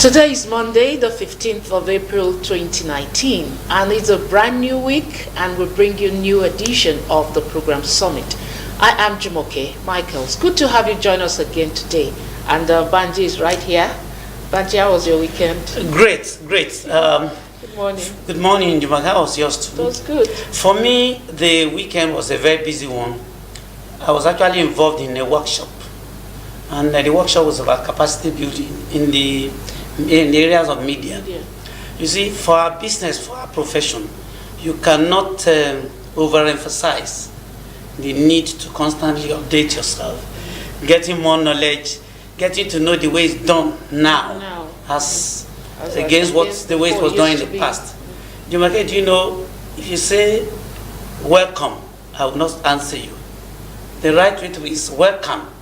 Today is Monday, the 15th of April 2019, and it's a brand new week, and we bring you a new edition of the program Summit. I am Ademola Michaels. Good to have you join us again today. And Banji is right here. Banji, how was your weekend? Great. Good morning. Good morning, Ademola. How was yours too? It was good. For me, the weekend was a very busy one. I was actually involved in a workshop, and the workshop was about capacity building in the areas of media. You see, for our business, for our profession, you cannot overemphasize the need to constantly update yourself, getting more knowledge, getting to know the way it's done now as against what the way it was done in the past. Do you know, if you say welcome, I will not answer you. The right way to is welcome.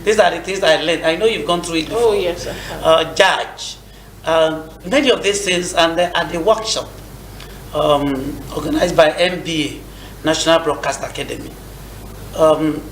These are the things I learned. I know you've gone through it before. Oh, yes, I have. Judge. Many of these things, and at the workshop organized by MBA, National Broadcast Academy,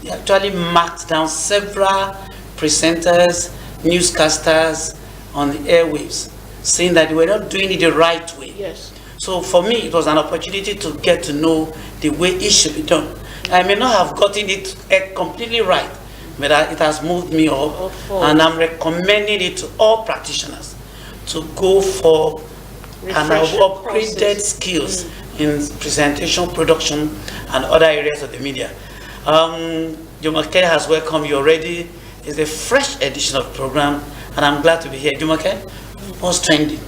they actually marked down several presenters, newscasters on the airwaves, saying that they were not doing it the right way. Yes. So for me, it was an opportunity to get to know the way it should be done. I may not have gotten it completely right, but it has moved me up, and I'm recommending it to all practitioners to go for an upgraded skills in presentation, production, and other areas of the media. Jumoke has welcomed you already. It's a fresh edition of the program, and I'm glad to be here. Jumoke, what's trending?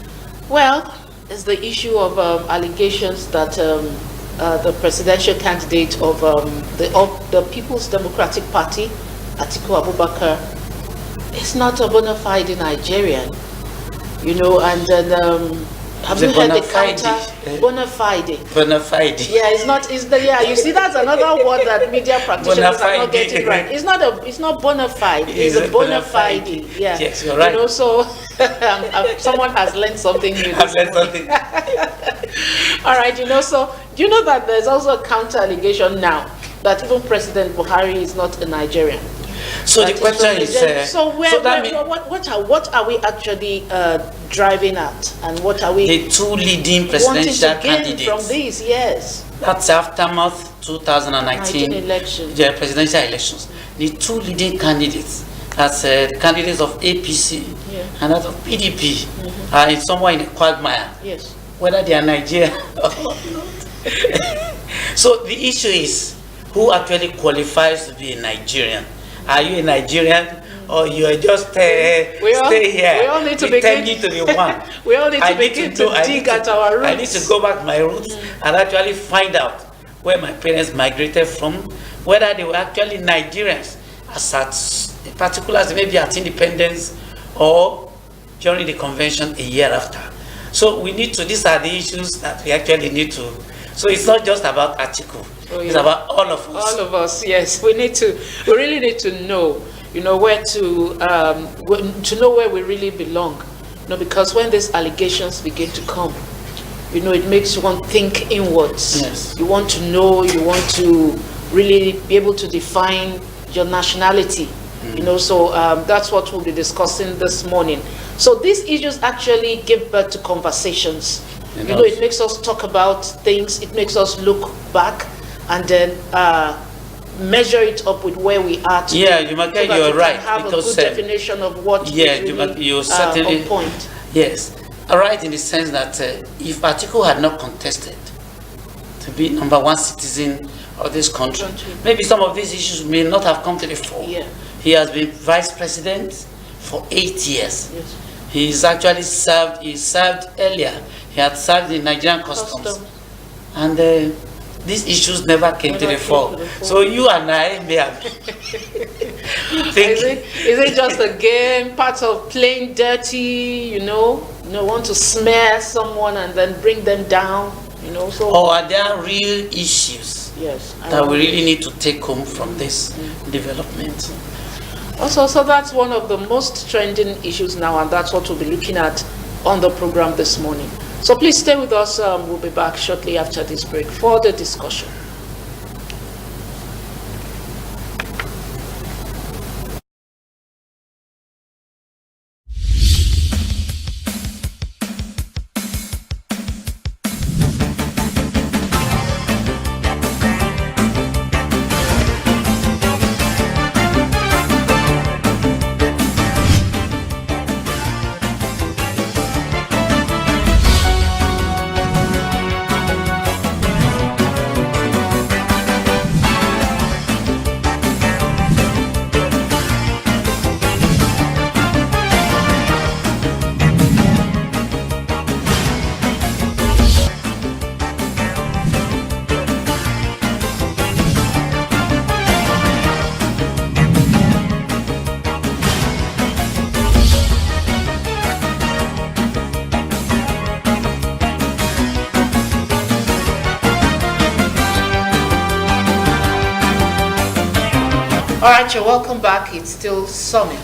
Well, it's the issue of allegations that the presidential candidate of the People's Democratic Party, Atiku Abubakar, is not a bona fide Nigerian, you know, and then have you heard the counter? Bona fide. Bona fide. Yeah, it's not. It's the You see, that's another word that media practitioners are not getting right. It's not bona fide. It's a bona fide. Yeah. Yes, you're right. You know, so someone has learned something new. I've learned something. All right, you know. So do you know that there's also a counter allegation now that even President Buhari is not a Nigerian? So the question is, what are we actually driving at, and what are we the two leading presidential candidates from these? Yes, that's aftermath 2019 elections. The presidential elections. The two leading candidates, that's the candidates of APC and that of PDP, are in somewhere in a quagmire. Yes, whether they are Nigerian or not. So the issue is, who actually qualifies to be a Nigerian? Are you a Nigerian, or you are just stay here? We all need to begin to the one. We all need to begin to dig at our roots. I need to go back to my roots and actually find out where my parents migrated from, whether they were actually Nigerians, as at particulars maybe at independence or during the convention a year after. So we need to. These are the issues that we actually need to. So it's not just about Atiku. It's about all of us. All of us, yes. We really need to know, you know, where to know where we really belong. You know, because when these allegations begin to come, you know, it makes one think inwards. Yes. You want to know, you want to really be able to define your nationality. You know, so that's what we'll be discussing this morning. So these issues actually give birth to conversations. You know, it makes us talk about things, it makes us look back, and then measure it up with where we are today. Yeah, you're right. Have because, a good definition of what is really you're certainly on point. Yes, all right, in the sense that if Atiku had not contested to be number one citizen of this country, maybe some of these issues may not have come to the fore. Yeah. He has been vice president for 8 years. Yes. He's actually served. He served earlier. He had served in Nigerian customs. And these issues never came to the fore. So you and I may have thinking. Is it just a game, part of playing dirty, you know, want to smear someone and then bring them down, you know? So, or are there real issues that we really need to take home from this development? Also, so that's one of the most trending issues now, and that's what we'll be looking at on the program this morning. So please stay with us. We'll be back shortly after this break for the discussion. All right, you're welcome back. It's still Summit.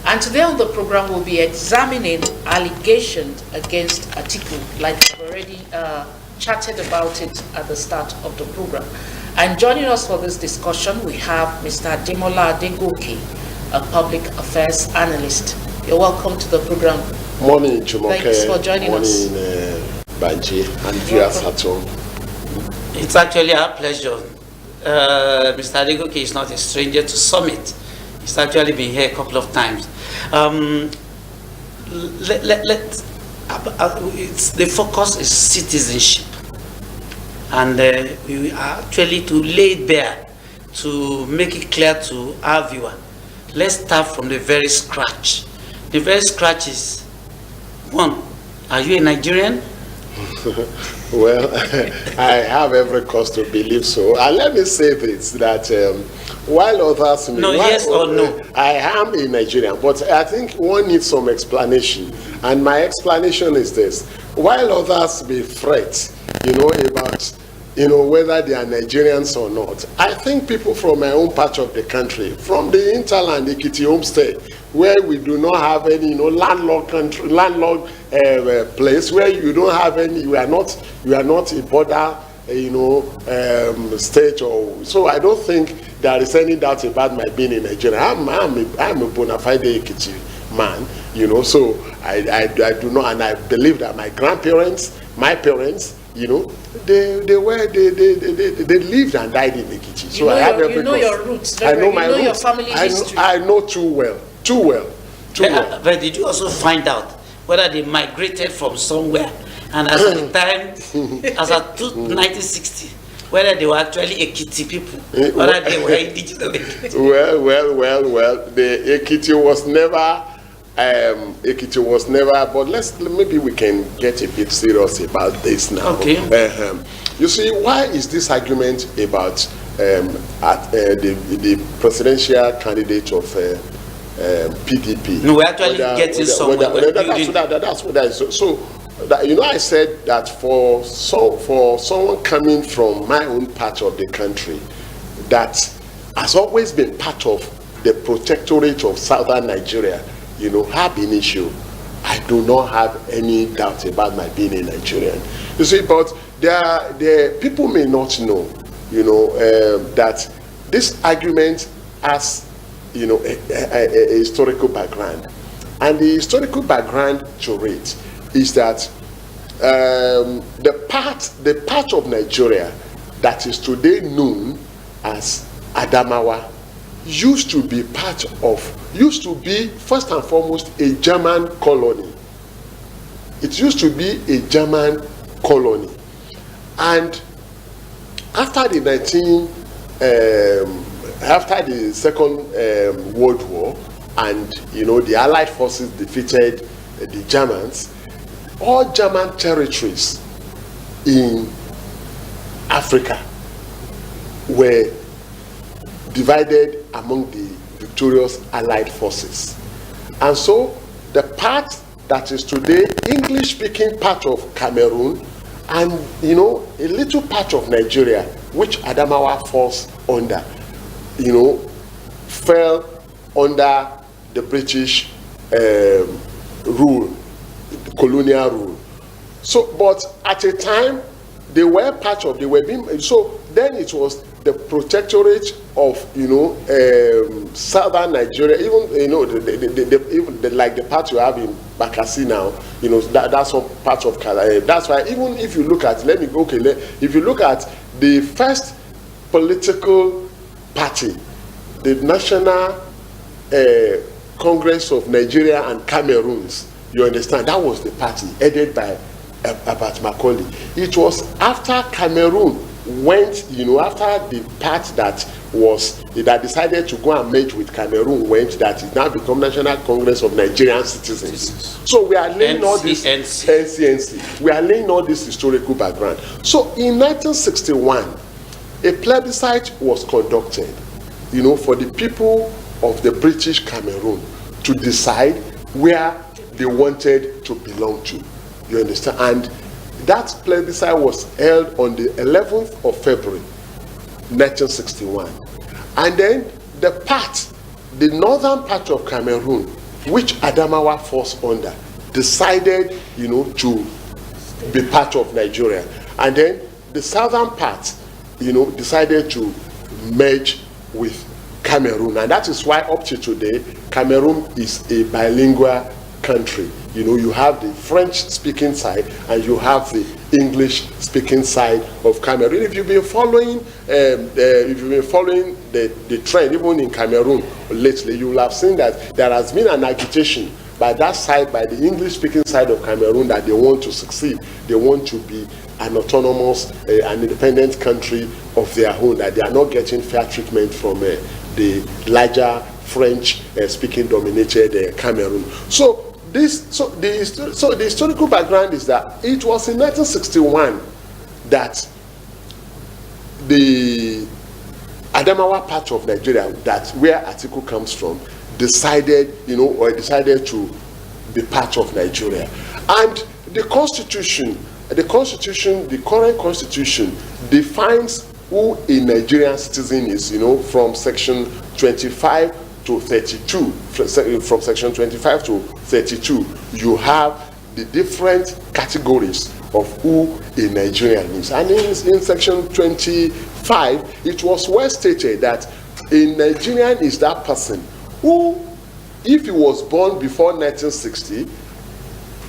And today on the program, we'll be examining allegations against Atiku, like we've already chatted about it at the start of the program. And joining us for this discussion, we have Mr. Ademola Adegoke, a public affairs analyst. You're welcome to the program. Morning, Jumoke. Thanks for joining us. Morning, Banji, and viewers at home. It's actually our pleasure. Mr. Adegoke is not a stranger to Summit. He's actually been here a couple of times. The focus is citizenship. And we are actually to lay it bare to make it clear to our viewer. Let's start from the very scratch. The very scratch is, one, are you a Nigerian? Well, I have every cause to believe so. And let me say this, that while others... Yes or no? I am a Nigerian, but I think one needs some explanation. And my explanation is this. While others may fret, about, whether they are Nigerians or not, I think people from my own part of the country, from the hinterland, Ekiti Homestead, where we do not have any, landlocked place, where you don't have any, you are not a border, state, or so. I don't think there is any doubt about my being in Nigeria. I'm a bona fide Ekiti man, so I do not, and I believe that my grandparents, my parents, they lived and died in Ekiti. So I have every your roots. I know my roots. Your family history. I know too well. But did you also find out whether they migrated from somewhere? And as at the time, as at 1960, whether they were actually Ekiti people, whether they were indigenous Ekiti? Well. The Ekiti was never. But maybe we can get a bit serious about this now. Okay. You see, why is this argument about the presidential candidate of PDP? No, we're actually getting somewhere. That's what I said. So, I said that for someone coming from my own part of the country, that has always been part of the protectorate of southern Nigeria, ab initio, I do not have any doubt about my being a Nigerian. You see, but the people may not know, that this argument has, a historical background, and the historical background to it is that the part of Nigeria that is today known as Adamawa used to be first and foremost a German colony. It used to be a German colony, and after the Second World War, and the Allied forces defeated the Germans, all German territories in Africa were divided among the victorious Allied forces. And so the part that is today English-speaking part of Cameroon, and a little part of Nigeria, which Adamawa falls under, fell under the British rule, colonial rule. So, but at a time they were so then it was the protectorate of southern Nigeria, even like the part you have in Bakassi now, that's some part of that's why even if you look at if you look at the first political party, the National Congress of Nigeria and Cameroons, you understand, that was the party headed by Abat Macaulay. It was after Cameroon went, after the part that decided to go and merge with Cameroon went, that it now become National Congress of Nigerian Citizens. So we are laying all this NCNC. We are laying all this historical background. So in 1961, a plebiscite was conducted, for the people of the British Cameroon to decide where they wanted to belong to. You understand? And that plebiscite was held on the 11th of February, 1961. And then the northern part of Cameroon, which Adamawa falls under, decided, to be part of Nigeria. And then the southern part, decided to merge with Cameroon. And that is why up to today, Cameroon is a bilingual country. You have the French-speaking side and you have the English-speaking side of Cameroon. If you've been following, the trend, even in Cameroon lately, you will have seen that there has been an agitation by that side, by the English-speaking side of Cameroon, that they want to succeed. They want to be an autonomous, an independent country of their own, that they are not getting fair treatment from the larger French-speaking dominated Cameroon. So the historical background is that it was in 1961 that the Adamawa part of Nigeria, that where Atiku comes from, decided to be part of Nigeria. And the current constitution defines who a Nigerian citizen is, from section 25 to 32. From section 25 to 32, you have the different categories of who a Nigerian is. And in section 25, it was well stated that a Nigerian is that person who, if he was born before 1960,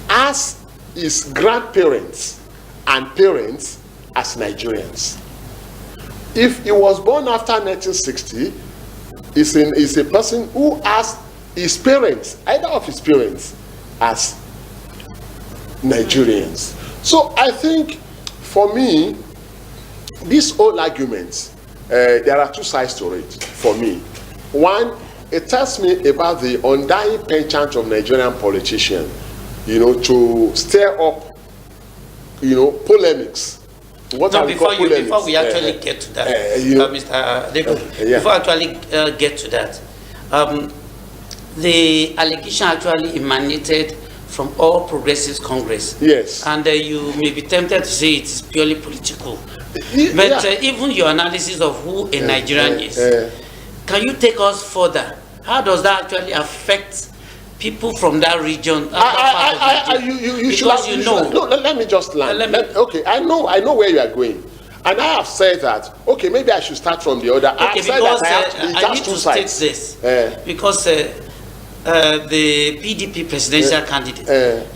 has his grandparents and parents as Nigerians. If he was born after 1960, is a person who has his parents, either of his parents, as Nigerians. So I think, for me, this whole argument, there are two sides to it for me. One, it tells me about the undying penchant of Nigerian politicians, to stir up, polemics. Before we actually get to that, Mr. Adegoke, before I actually get to that, the allegation actually emanated from All Progressives Congress. Yes. And you may be tempted to say it's purely political. But even your analysis of who a Nigerian is, can you take us further? How does that actually affect people from that region? Let me just land. Okay, I know where you are going. And I have said that, okay, maybe I should start from the other. Okay, because I need to state this. Because the PDP presidential candidate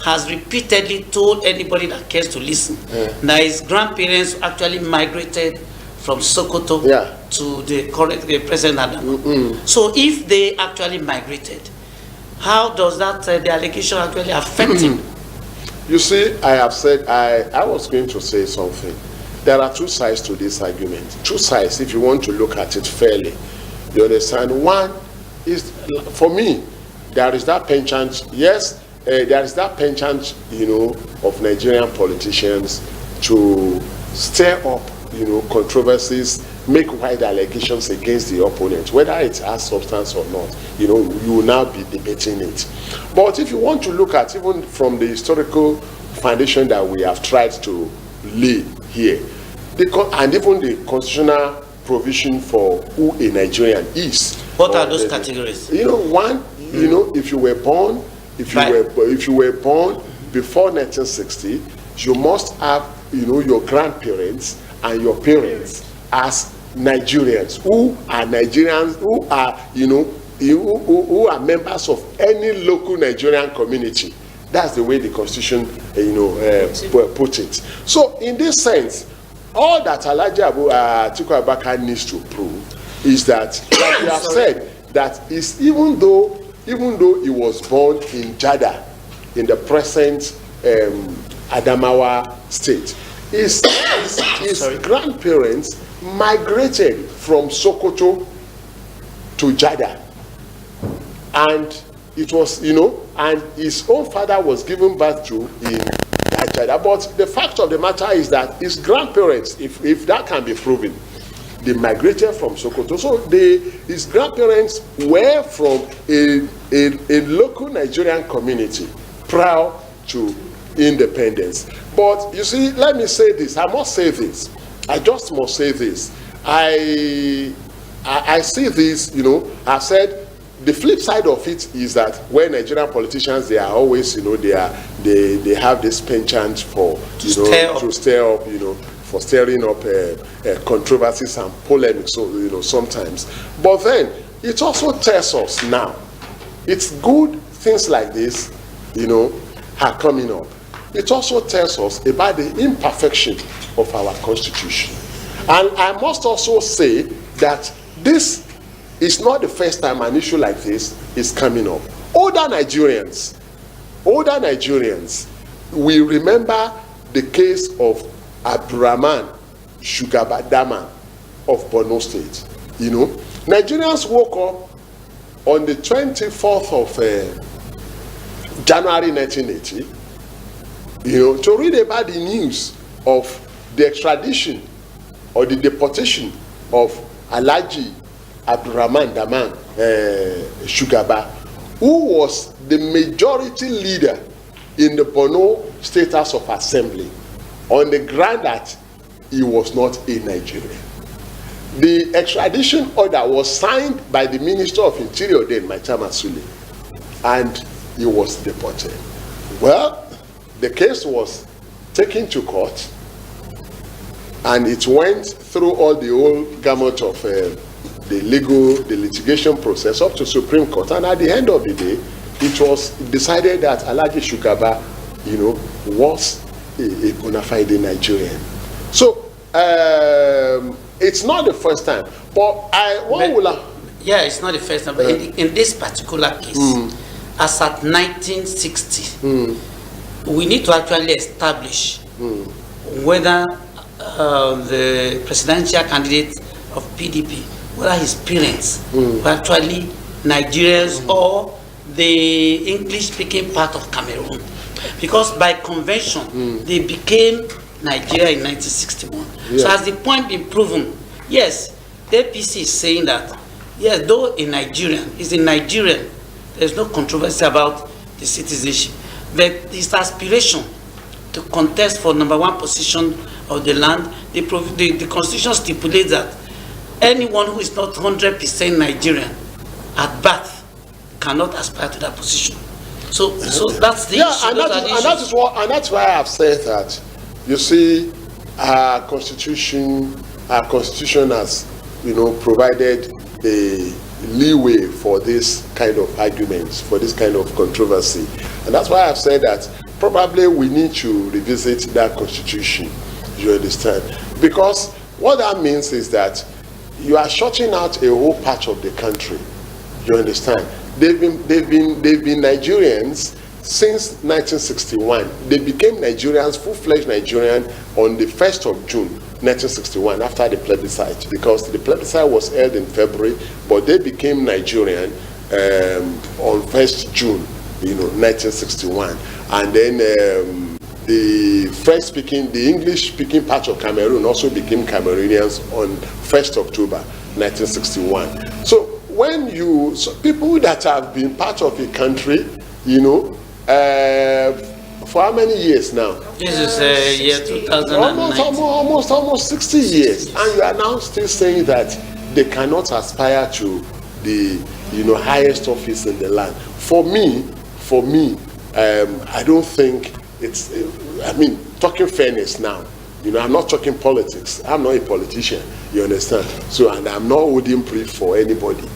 has repeatedly told anybody that cares to listen that his grandparents actually migrated from Sokoto to the present Ademola. So if they actually migrated, how does that the allegation actually affect him? You see, I have said, I was going to say something. There are two sides to this argument. Two sides, if you want to look at it fairly. You understand? One is, for me, there is that penchant, yes, there is that penchant, of Nigerian politicians to stir up, controversies, make wide allegations against the opponent, whether it has substance or not. You will now be debating it. But if you want to look at, even from the historical foundation that we have tried to lay here, and even the constitutional provision for who a Nigerian is. What are those categories? One, if you were born before 1960, you must have, your grandparents and your parents as Nigerians, who are who are members of any local Nigerian community. That's the way the Constitution, put it. So, in this sense, all that Alhaji Atiku Abubakar needs to prove is that, like you have said, that is even though he was born in Jada, in the present Adamawa state, his grandparents migrated from Sokoto to Jada, and it was, and his own father was given birth to in Jada. But the fact of the matter is that his grandparents, if that can be proven, they migrated from Sokoto. So his grandparents were from a local Nigerian community prior to independence. But you see, let me say this. I must say this. I just must say this. I see this, I said the flip side of it is that when Nigerian politicians, they are always, they have this penchant for, to stir up, for stirring up controversies and polemics, so, sometimes. But then, it also tells us now, it's good things like this, are coming up. It also tells us about the imperfection of our constitution. And I must also say that this is not the first time an issue like this is coming up. Older Nigerians, we remember the case of Abdurrahman Shugabadama of Borno State. Nigerians woke up on the 24th of January 1980, to read about the news of the extradition or the deportation of Alhaji Abdurrahman Daman Shugaba, who was the majority leader in the Borno State House of Assembly, on the ground that he was not a Nigerian. The extradition order was signed by the Minister of Interior then, Maitama Sule, and he was deported. Well, the case was taken to court, and it went through all the old gamut of the litigation process up to Supreme Court, and at the end of the day, it was decided that Alhaji Shugaba, was a bona fide Nigerian. So it's not the first time, but it's not the first time. But in this particular case, as at 1960, we need to actually establish whether the presidential candidate of PDP, whether his parents were actually Nigerians or the English-speaking part of Cameroon. Because by convention, they became Nigeria in 1961. Yeah. So has the point been proven? Yes, the APC is saying that, yes, though a Nigerian is a Nigerian, there's no controversy about the citizenship. But his aspiration to contest for #1 position of the land, the constitution stipulates that anyone who is not 100% Nigerian at birth cannot aspire to that position. So that's the issue. And that's why I've said that. You see, our constitution has, provided a leeway for this kind of arguments, for this kind of controversy, and that's why I've said that probably we need to revisit that constitution. You understand? Because what that means is that you are shutting out a whole patch of the country. You understand? They've been Nigerians since 1961. They became Nigerians, full-fledged Nigerian, on the 1st of June 1961 after the plebiscite, because the plebiscite was held in February, but they became Nigerian on 1st June 1961. And then the English-speaking part of Cameroon also became Cameroonians on 1st October 1961. So when people that have been part of a country, for how many years now? This is year 2019. Almost 60 years, and you are now still saying that they cannot aspire to the highest office in the land. For me, I don't think it's. Talking fairness now. I'm not talking politics. I'm not a politician. You understand? So, and I'm not holding brief for anybody.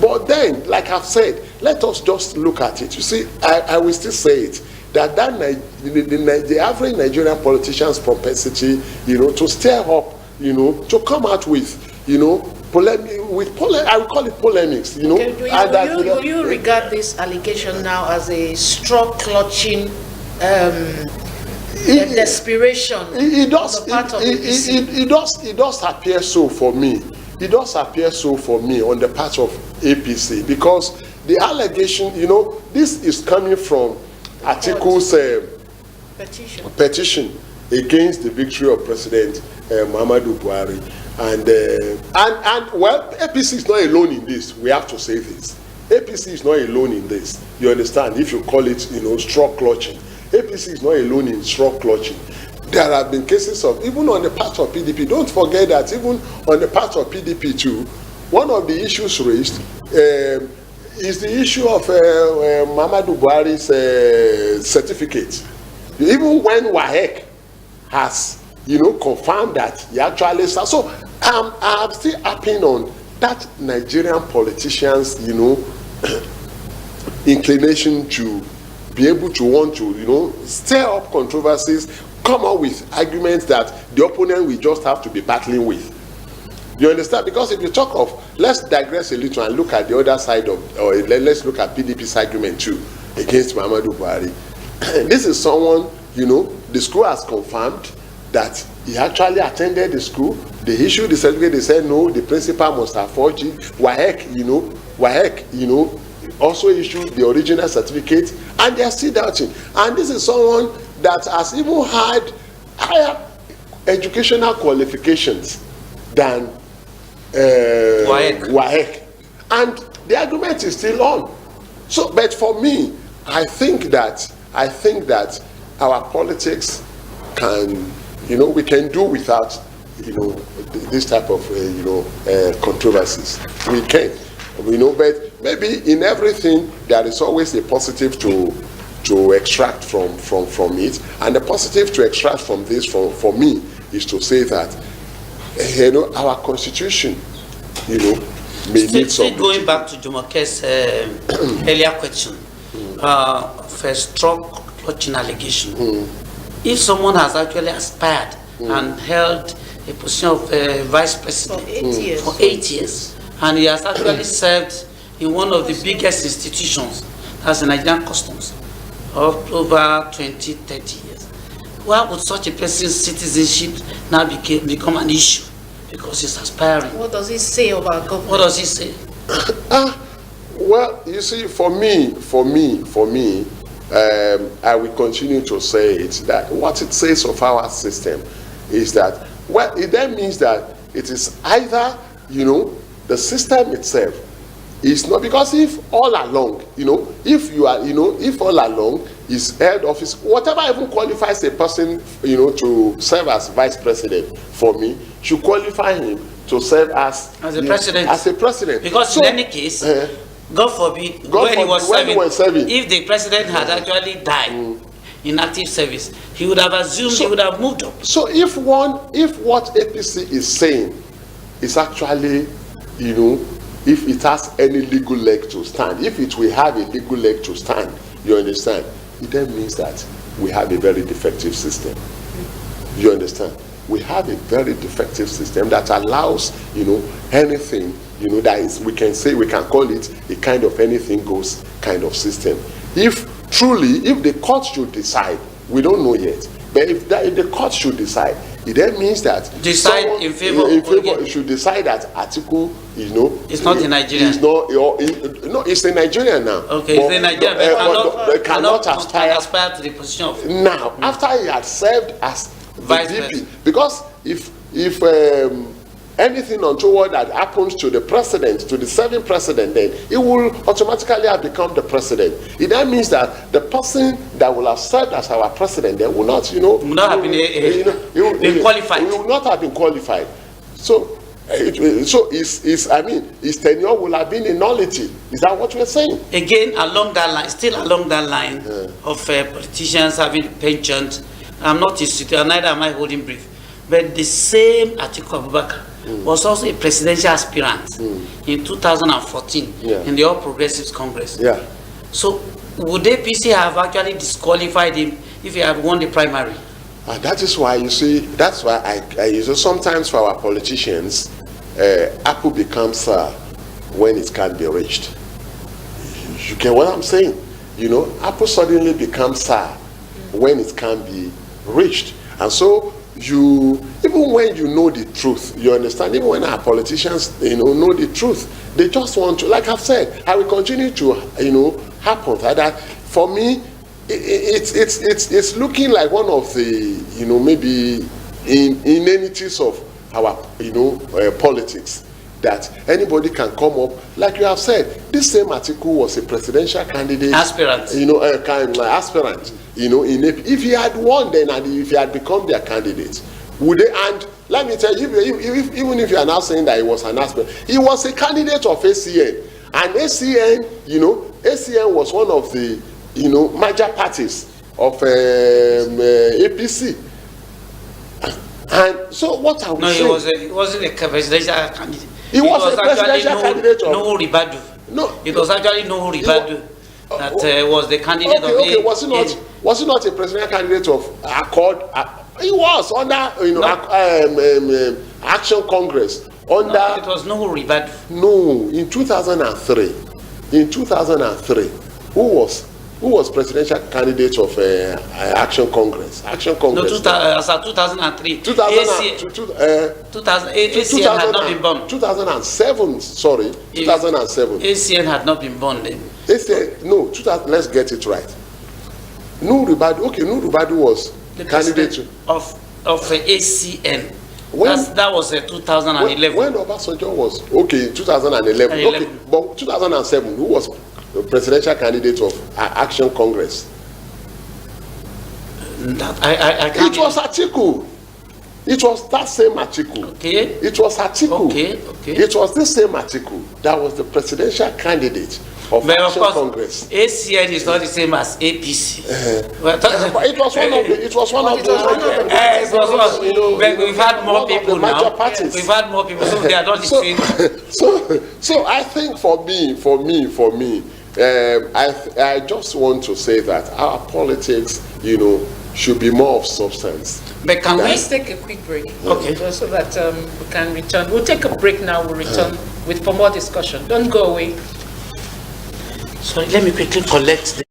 But then, like I've said, let us just look at it. You see, I will still say it, that the average Nigerian politician's propensity, to stir up, to come out with, I will call it polemics, Okay, will you regard this allegation now as a straw clutching desperation on the part of the APC? It does appear so for me. It does appear so for me on the part of APC, because the allegation, this is coming from Atiku's petition against the victory of President Muhammadu Buhari, and well, APC is not alone in this. We have to say this. APC is not alone in this. You understand? If you call it, straw clutching, APC is not alone in straw clutching. There have been cases of, even on the part of PDP, don't forget that even on the part of PDP too, one of the issues raised is the issue of Muhammadu Buhari's certificate. Even when WAEC has, confirmed that he actually started. So I'm still harping on that Nigerian politicians, inclination to be able to want to, stir up controversies, come up with arguments that the opponent will just have to be battling with. You understand? Because if you talk of, let's digress a little and look at the other side of, or let's look at PDP's argument too against Muhammadu Buhari. This is someone, the school has confirmed that he actually attended the school. They issued the certificate. They said no, the principal must have forged it. WAEC, also issued the original certificate, and they are still doubting. And this is someone that has even had higher educational qualifications than WAEC, and the argument is still on. So, but for me, I think that our politics can, we can do without, this type of, controversies. We can, but maybe in everything there is always a positive to extract from it, and the positive to extract from this, for me, is to say that, our constitution, may need some. Going back to Jumoke's earlier question, of a strong touching allegation. If someone has actually aspired and held a position of vice president for 8 years, and he has actually served in one of the biggest institutions, that's the Nigerian Customs, of over 20, 30 years, why would such a person's citizenship now become an issue? Because he's aspiring. What does he say about government? What does he say? Well, you see, for me, I will continue to say it, that what it says of our system is that, well, it then means that it is either, the system itself is not, because if all along, if you are, if all along is held office, whatever even qualifies a person, to serve as vice president, for me, should qualify him to serve as a president. As a president. Because in any case, God forbid, when he was serving, if the president had actually died in active service, he would have assumed he would have moved up. So if what APC is saying is actually, if it has any legal leg to stand, if it will have a legal leg to stand, you understand, it then means that we have a very defective system. You understand? We have a very defective system that allows, anything, that is, we can call it a kind of anything goes kind of system. If the court should decide, we don't know yet, but if the court should decide, it then means that in favor, it should decide that article, it's not in Nigeria. It's not, no, it's in Nigeria now. Okay, it's in Nigeria, but cannot aspire to the position of now. After he had served as vice president, because if anything untoward that happens to the president, to the serving president, then it will automatically have become the president. It then means that the person that will have served as our president then will not, will not have been qualified. Will not have been qualified. So his tenure will have been a nullity. Is that what we're saying? Again, along that line, of politicians having pensions. I'm not instituted, neither am I holding brief. But the same Atiku Abubakar was also a presidential aspirant in 2014 in the All Progressives Congress. Yeah. So would APC have actually disqualified him if he had won the primary? That is why, I sometimes for our politicians, apple becomes sour when it can't be reached. You get what I'm saying? Apple suddenly becomes sour when it can't be reached. And so even when you know the truth, you understand, even when our politicians know the truth, they just want to, like I've said, I will continue to happen that for me it's looking like one of the maybe inanities of our politics, that anybody can come up, like you have said, this same article was a presidential candidate, aspirant, aspirant, if he had won then, and if he had become their candidate, Would they? And let me tell you, even if you are now saying that it was an aspirant, he was a candidate of ACN, and ACN, ACN was one of the, major parties of APC. And so what are we saying? No, he wasn't a presidential candidate. He was a presidential candidate of... No Ribadu. No. It was actually no Ribadu that was the candidate of... Okay, was he not a presidential candidate of Accord? He was under, Action Congress. Under... No, it was no Ribadu. No, in 2003. In 2003, who was presidential candidate of Action Congress? Action Congress. No, as of 2003. 2000 ACN had not been born. 2007, sorry. 2007. ACN had not been born then. ACN, no, 2000, let's get it right. Nuhu Ribadu, okay, Nuhu Ribadu was the candidate of ACN. When, that was 2011. When Obasanjo was, okay, 2011. Okay, but 2007, who was the presidential candidate of Action Congress? I can't. It was Atiku. It was that same Atiku. Okay. It was Atiku. Okay. It was this same Atiku that was the presidential candidate of Action Congress. ACN is not the same as APC. But it was one of the we've had more people now. We've had more people, so they are not the same. So I think for me, I just want to say that our politics, should be more of substance. But can Let's take a quick break, okay, so that we can return. We'll take a break now. We'll return for more discussion. Don't go away. Sorry, let me quickly collect the...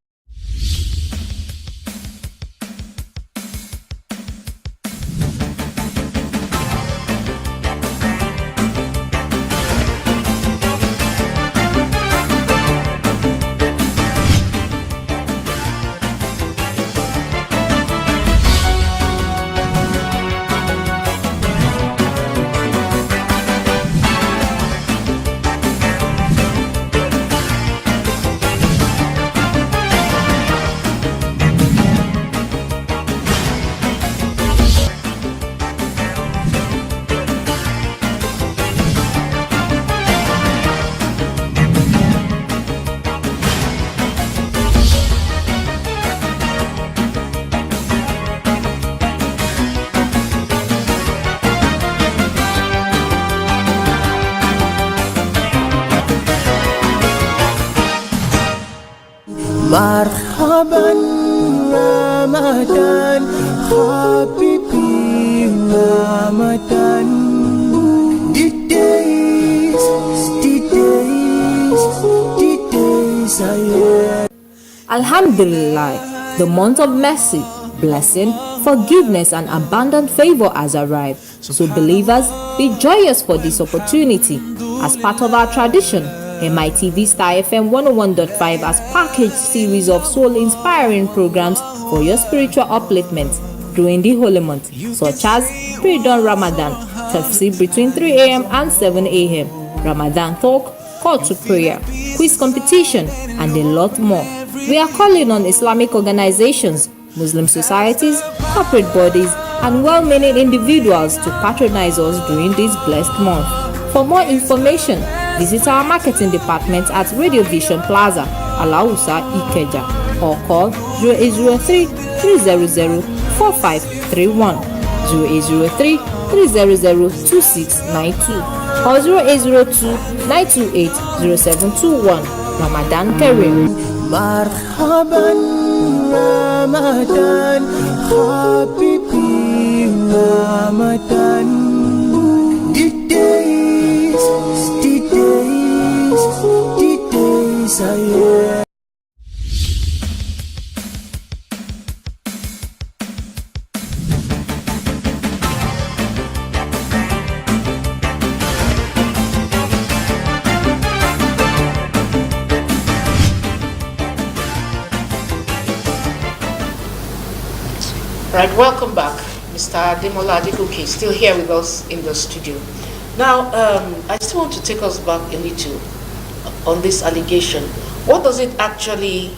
Marhaban Ramadan, Habibi Ramadan. The days are here. Alhamdulillah, the month of mercy, blessing, forgiveness and abundant favor has arrived. So believers, be joyous for this opportunity. As part of our tradition, MITV Star FM 101.5 has packaged series of soul-inspiring programs for your spiritual upliftment during the holy month, such as Pre-Dawn Ramadan, Tafsir between 3 a.m. and 7 a.m., Ramadan Talk, Call to Prayer, Quiz Competition, and a lot more. We are calling on Islamic organizations, Muslim societies, corporate bodies, and well-meaning individuals to patronize us during this blessed month. For more information, visit our marketing department at Radio Vision Plaza, Alausa, Ikeja, or call 0803-300-4531, 0803-300-2692, or 0802-928-0721. Ramadan Kareem. Marhaban Ramadan, Habibi Ramadan. The days are here. Right, welcome back, Mr. Ademola Adegoke, still here with us in the studio. Now, I still want to take us back a little on this allegation. What does it actually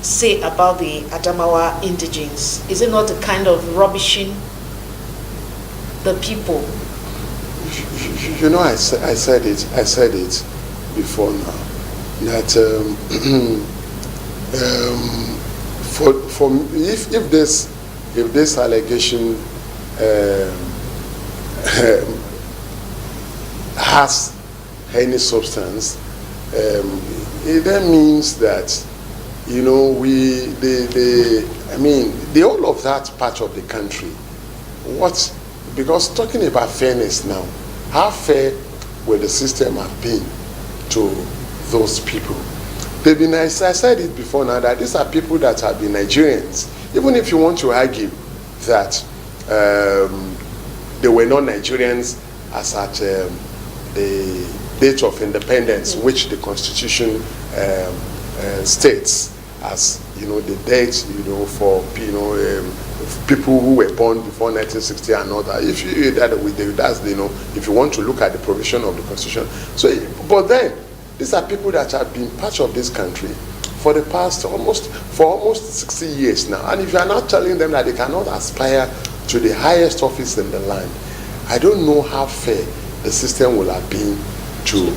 say about the Adamawa indigenes? Is it not a kind of rubbishing the people? You know, I said it before now, that if this allegation has any substance, it then means that, you know, the whole of that part of the country, because talking about fairness now, how fair will the system have been to those people? They've been, I said it before now, that these are people that have been Nigerians. Even if you want to argue that they were not Nigerians as at the date of independence, which the Constitution states as, you know, the date, you know, for, you know, people who were born before 1960 and all that. If you that's, you know, if you want to look at the provision of the Constitution. So, but then these are people that have been part of this country for the past almost 60 years now. And if you are not telling them that they cannot aspire to the highest office in the land, I don't know how fair the system will have been to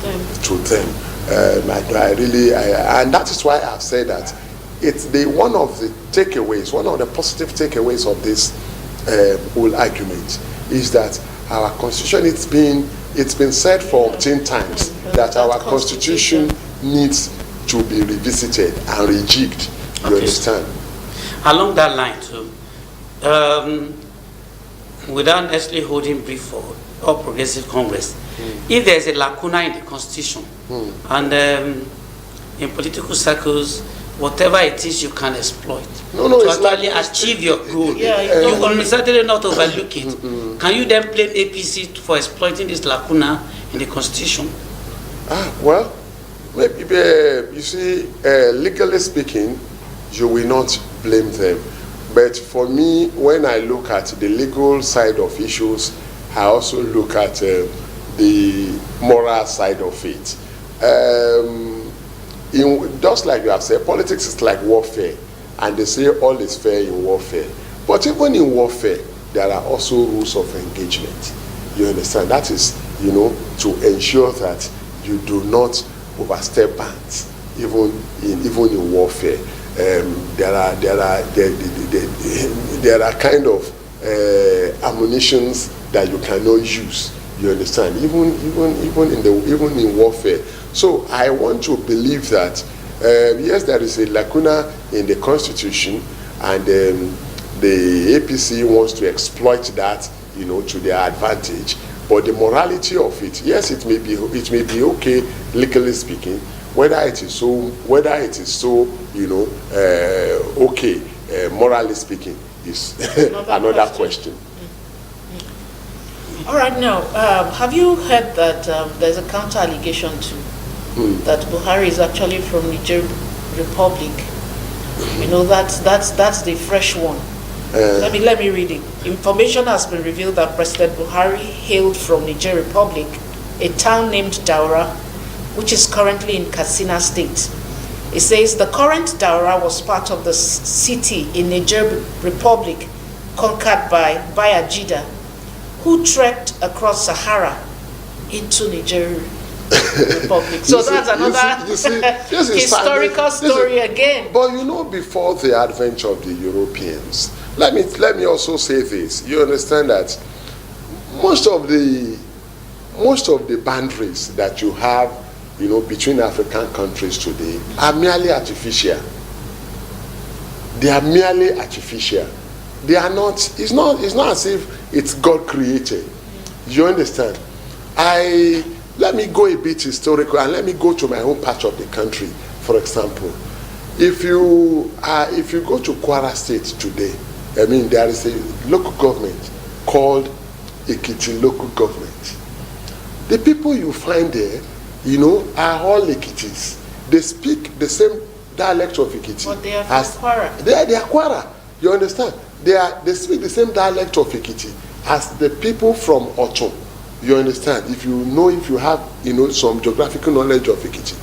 them. And that is why I've said that it's one of the positive takeaways of this whole argument is that our Constitution, it's been said for 10 times that our Constitution needs to be revisited and rejigged. You understand? Along that line too, without necessarily holding brief for All Progressive Congress, if there is a lacuna in the Constitution, and in political circles, whatever it is you can exploit to actually achieve your goal, you can certainly not overlook it. Can you then blame APC for exploiting this lacuna in the Constitution? Well, maybe, you see, legally speaking, you will not blame them. But for me, when I look at the legal side of issues, I also look at the moral side of it. Just like you have said, politics is like warfare, and they say all is fair in warfare. But even in warfare, there are also rules of engagement. You understand? That is, you know, to ensure that you do not overstep bounds, even in warfare. There are kind of ammunitions that you cannot use. You understand? Even in warfare. So I want to believe that yes, there is a lacuna in the Constitution, and the APC wants to exploit that, you know, to their advantage. But the morality of it, yes, it may be okay, legally speaking. Whether it is so, you know, okay, morally speaking, is another question. All right, now, have you heard that there's a counter allegation too, that Buhari is actually from Niger Republic? You know, that's the fresh one. Let me read it. Information has been revealed that President Buhari hailed from Niger Republic, a town named Daura, which is currently in Katsina State. It says the current Daura was part of the city in Niger Republic conquered by Bayajida, who trekked across Sahara into Niger Republic. So that's another historical story again. But you know, before the advent of the Europeans, let me also say this. You understand that most of the boundaries that you have, you know, between African countries today are merely artificial. They are merely artificial. They are not. It's not as if it's God created. You understand? Let me go a bit historical, and let me go to my own part of the country. For example, if you go to Kwara State today, I mean, there is a local government called Ekiti local government. The people you find there, you know, are all Ekitis. They speak the same dialect of Ekiti. But they are from Kwara. They are Kwara. You understand? They speak the same dialect of Ekiti as the people from Oton. You understand? If you have, you know, some geographical knowledge of Ekiti.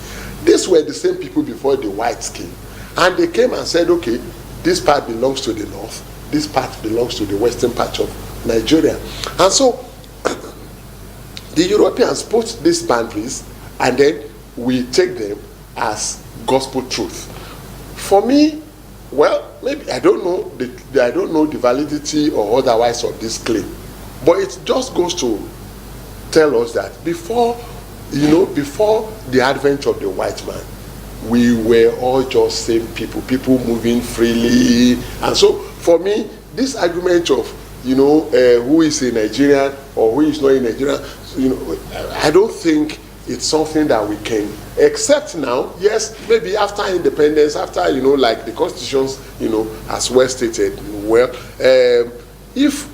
These were the same people before the whites came. And they came and said, okay, this part belongs to the north, this part belongs to the western part of Nigeria. And so the Europeans put these boundaries, and then we take them as gospel truth. For me, well, maybe I don't know the validity or otherwise of this claim, but it just goes to tell us that before the advent of the white man, we were all just same people moving freely. And so for me, this argument of who is a Nigerian or who is not a Nigerian, I don't think it's something that we can accept now. Yes, maybe after independence, after like the constitutions as well stated. Well, if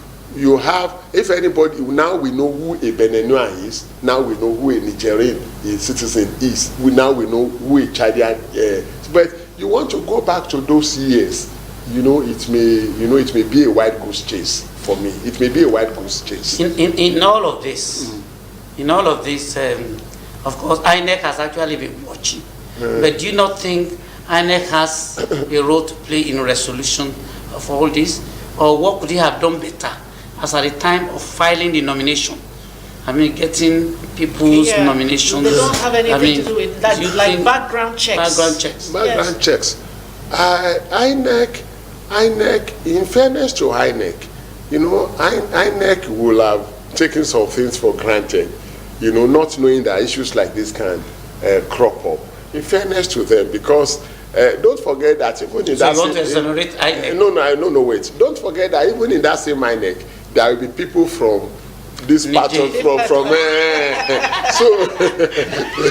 anybody, now we know who a Beninua is, now we know who a Nigerian citizen is, now we know who a Chadian is. But you want to go back to those years, it may be a wild goose chase for me. It may be a wild goose chase. In all of this, of course, INEC has actually been watching. But do you not think INEC has a role to play in resolution of all this? Or what could he have done better as at the time of filing the nomination? I mean, getting people's nominations. They don't have anything to do with that, like background checks. Background checks. INEC, in fairness to INEC, INEC will have taken some things for granted, not knowing that issues like this can crop up. In fairness to them, because don't forget that even in that you want to exonerate INEC? No, wait. Don't forget that even in that same INEC, there will be people from this part of from so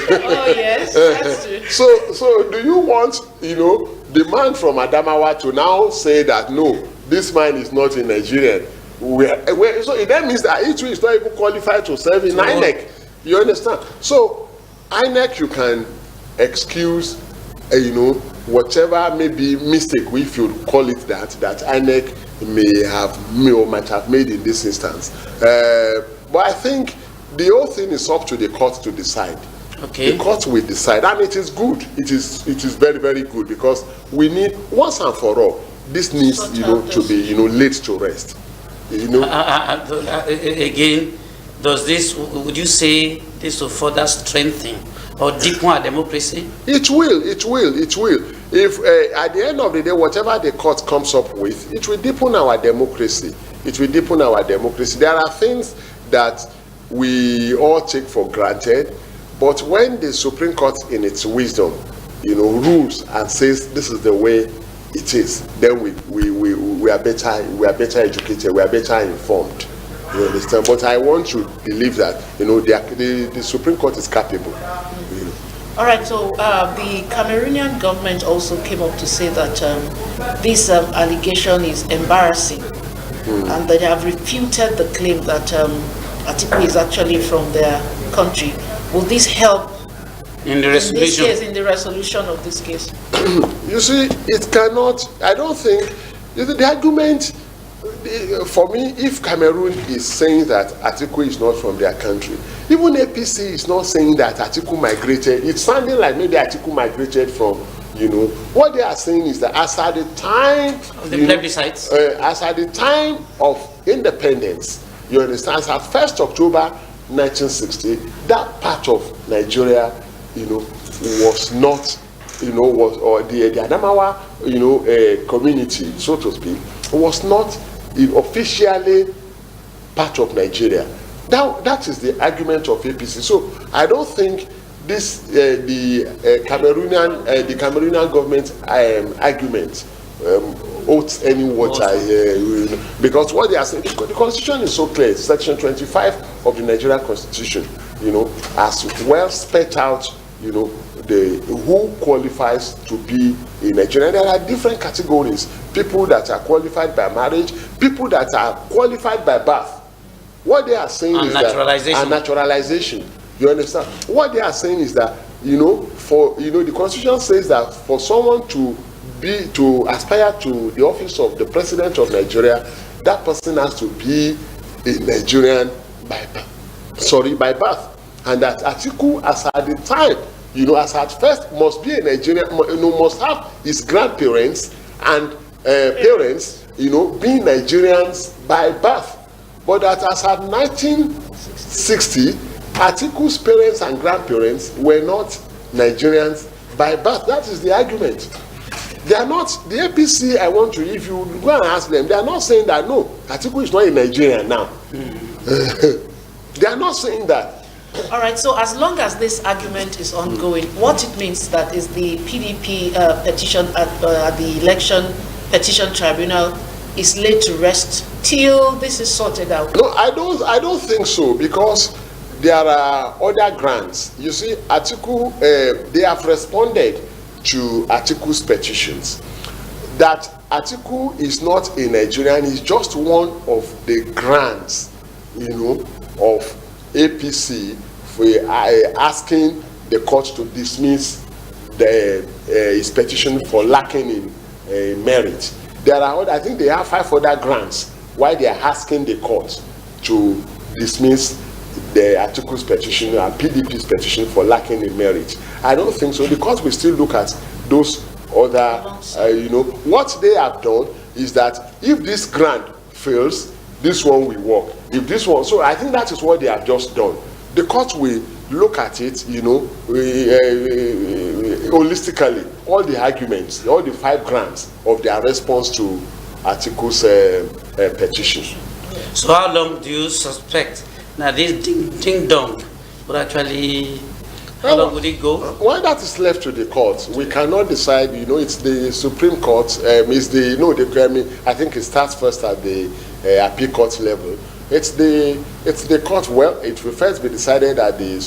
oh yes, that's true. So do you want the man from Ademola to now say that no, this man is not a Nigerian? So that means that he is not even qualified to serve in INEC. You understand? So INEC, you can excuse whatever maybe mistake, we should call it that INEC might have made in this instance. But I think the whole thing is up to the court to decide. Okay. The court will decide, and it is good. It is very, very good, because we need, once and for all, this needs to be laid to rest. Again, would you say this will further strengthen or deepen our democracy? It will. If at the end of the day, whatever the court comes up with, it will deepen our democracy. There are things that we all take for granted, but when the Supreme Court, in its wisdom, rules and says this is the way it is, then we are better educated, we are better informed. You understand? But I want to believe that the Supreme Court is capable. All right. So the Cameroonian government also came up to say that this allegation is embarrassing, and that they have refuted the claim that Atiku is actually from their country. Will this help in the resolution? In the resolution of this case? You see, it cannot. I don't think the argument. For me, if Cameroon is saying that Atiku is not from their country, even APC is not saying that Atiku migrated. It's sounding like maybe Atiku migrated from, what they are saying is that as at the time of the plebiscites, as at the time of independence, you understand, as at 1st October 1960, that part of Nigeria, was not, or the Adamawa, community, so to speak, was not officially part of Nigeria. Now that is the argument of APC. So I don't think this the Cameroonian government argument holds any water here, because what they are saying, the constitution is so clear. Section 25 of the Nigerian Constitution, has well spelled out, who qualifies to be a Nigerian. There are different categories: people that are qualified by marriage, people that are qualified by birth. What they are saying is naturalization. You understand? What they are saying is that the Constitution says that for someone to aspire to the office of the President of Nigeria, that person has to be a Nigerian by birth, and that Atiku, as at the time, as at first, must be a Nigerian, must have his grandparents and parents, being Nigerians by birth. but that as at 1960, Atiku's parents and grandparents were not Nigerians by birth. That is the argument. They are not, the APC, I want to, if you go and ask them, they are not saying that, no, Atiku is not a Nigerian now. They are not saying that. All right, so as long as this argument is ongoing, what it means that is the PDP petition at the election petition tribunal is laid to rest till this is sorted out. No, I don't think so, because there are other grants. You see, Atiku, they have responded to Atiku's petitions that Atiku is not a Nigerian, he's just one of the grants, of APC for asking the court to dismiss his petition for lacking in merit. There are, I think they have 5 other grants why they are asking the court to dismiss the Atiku's petition and PDP's petition for lacking in merit. I don't think so. The court will still look at those other, what they have done is that if this grant fails, this one will work. If this one, so I think that is what they have just done. The court will look at it, holistically, all the arguments, all the 5 grants of their response to Atiku's petition. So how long do you suspect that this ding dong would actually, how long would it go? Well, that is left to the court. We cannot decide, it's the Supreme Court, I think it starts first at the appeal court level. It's the court. Well, it will first be decided at the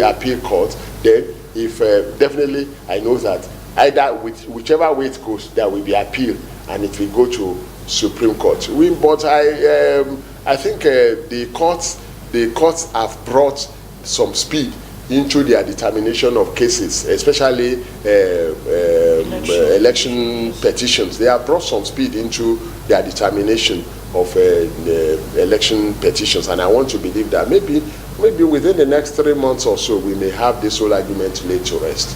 appeal court. Then, if definitely, I know that either whichever way it goes, there will be appeal, and it will go to Supreme Court. But I think the courts have brought some speed into their determination of cases, especially election petitions. They have brought some speed into their determination of election petitions, and I want to believe that maybe within the next 3 months or so, we may have this whole argument laid to rest.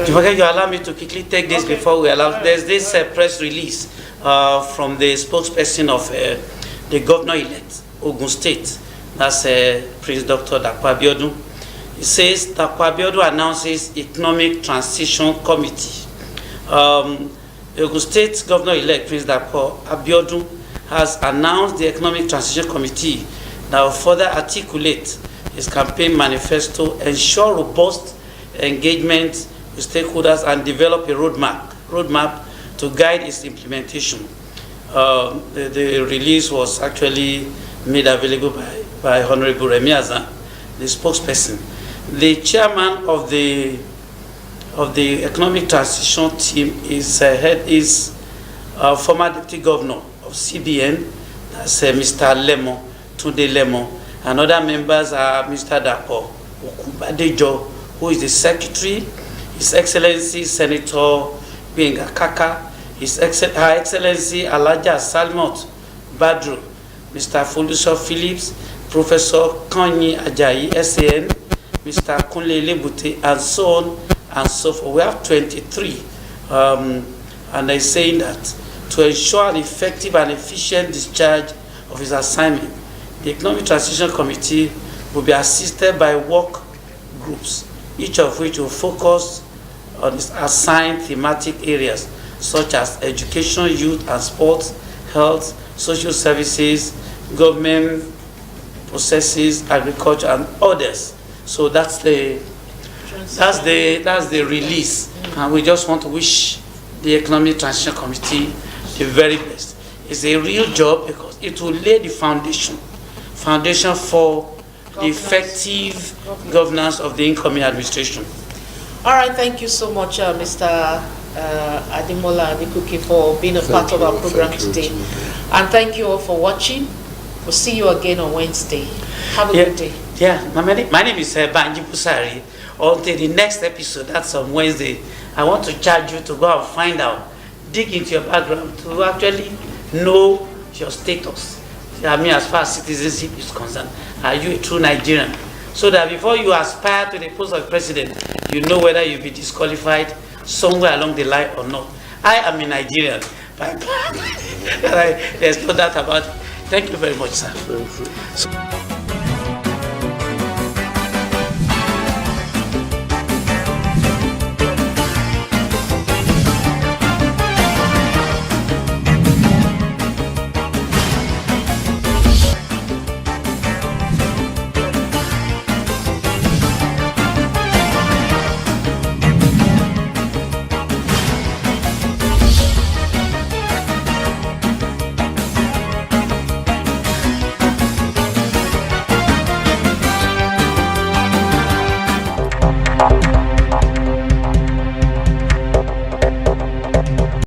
You allow me to quickly take this before we allow. There's this press release from the spokesperson of the governor-elect Ogun State. That's Prince Dr. Dapo Abiodun. It says Dapo Abiodun announces Economic Transition Committee. The Ogun State governor-elect Prince Dapo Abiodun has announced the Economic Transition Committee that will further articulate his campaign manifesto, ensure robust engagement with stakeholders, and develop a roadmap to guide its implementation. The release was actually made available by Honorable Remi Azan, the spokesperson. The chairman of the Economic Transition team is former deputy governor of CBN, that's Mr. Tunde Lemon, and other members are Mr. Dapo Okubadejo, who is the secretary, His Excellency Senator Benga Kaka, Her Excellency Alaja Salmot Badru, Mr. Foluso Phillips, Professor Kanyi Ajayi, SAN, Mr. Kunle Lebute, and so on and so forth. We have 23, and they're saying that to ensure an effective and efficient discharge of his assignment, the Economic Transition Committee will be assisted by work groups, each of which will focus on its assigned thematic areas such as education, youth and sports, health, social services, government processes, agriculture, and others. So that's the release, and we just want to wish the Economic Transition Committee the very best. It's a real job because it will lay the foundation for the effective governance of the incoming administration. All right, thank you so much, Mr. Ademola Adegoke, for being a part of our program today. And thank you all for watching. We'll see you again on Wednesday. Have a good day. Yeah, my name is Banji Busari. Until the next episode, that's on Wednesday, I want to charge you to go and find out, dig into your background to actually know your status. I mean, as far as citizenship is concerned, are you a true Nigerian? So that before you aspire to the post of president, you know whether you'll be disqualified somewhere along the line or not. I am a Nigerian. There's no doubt about it. Thank you very much, sir. Thank you.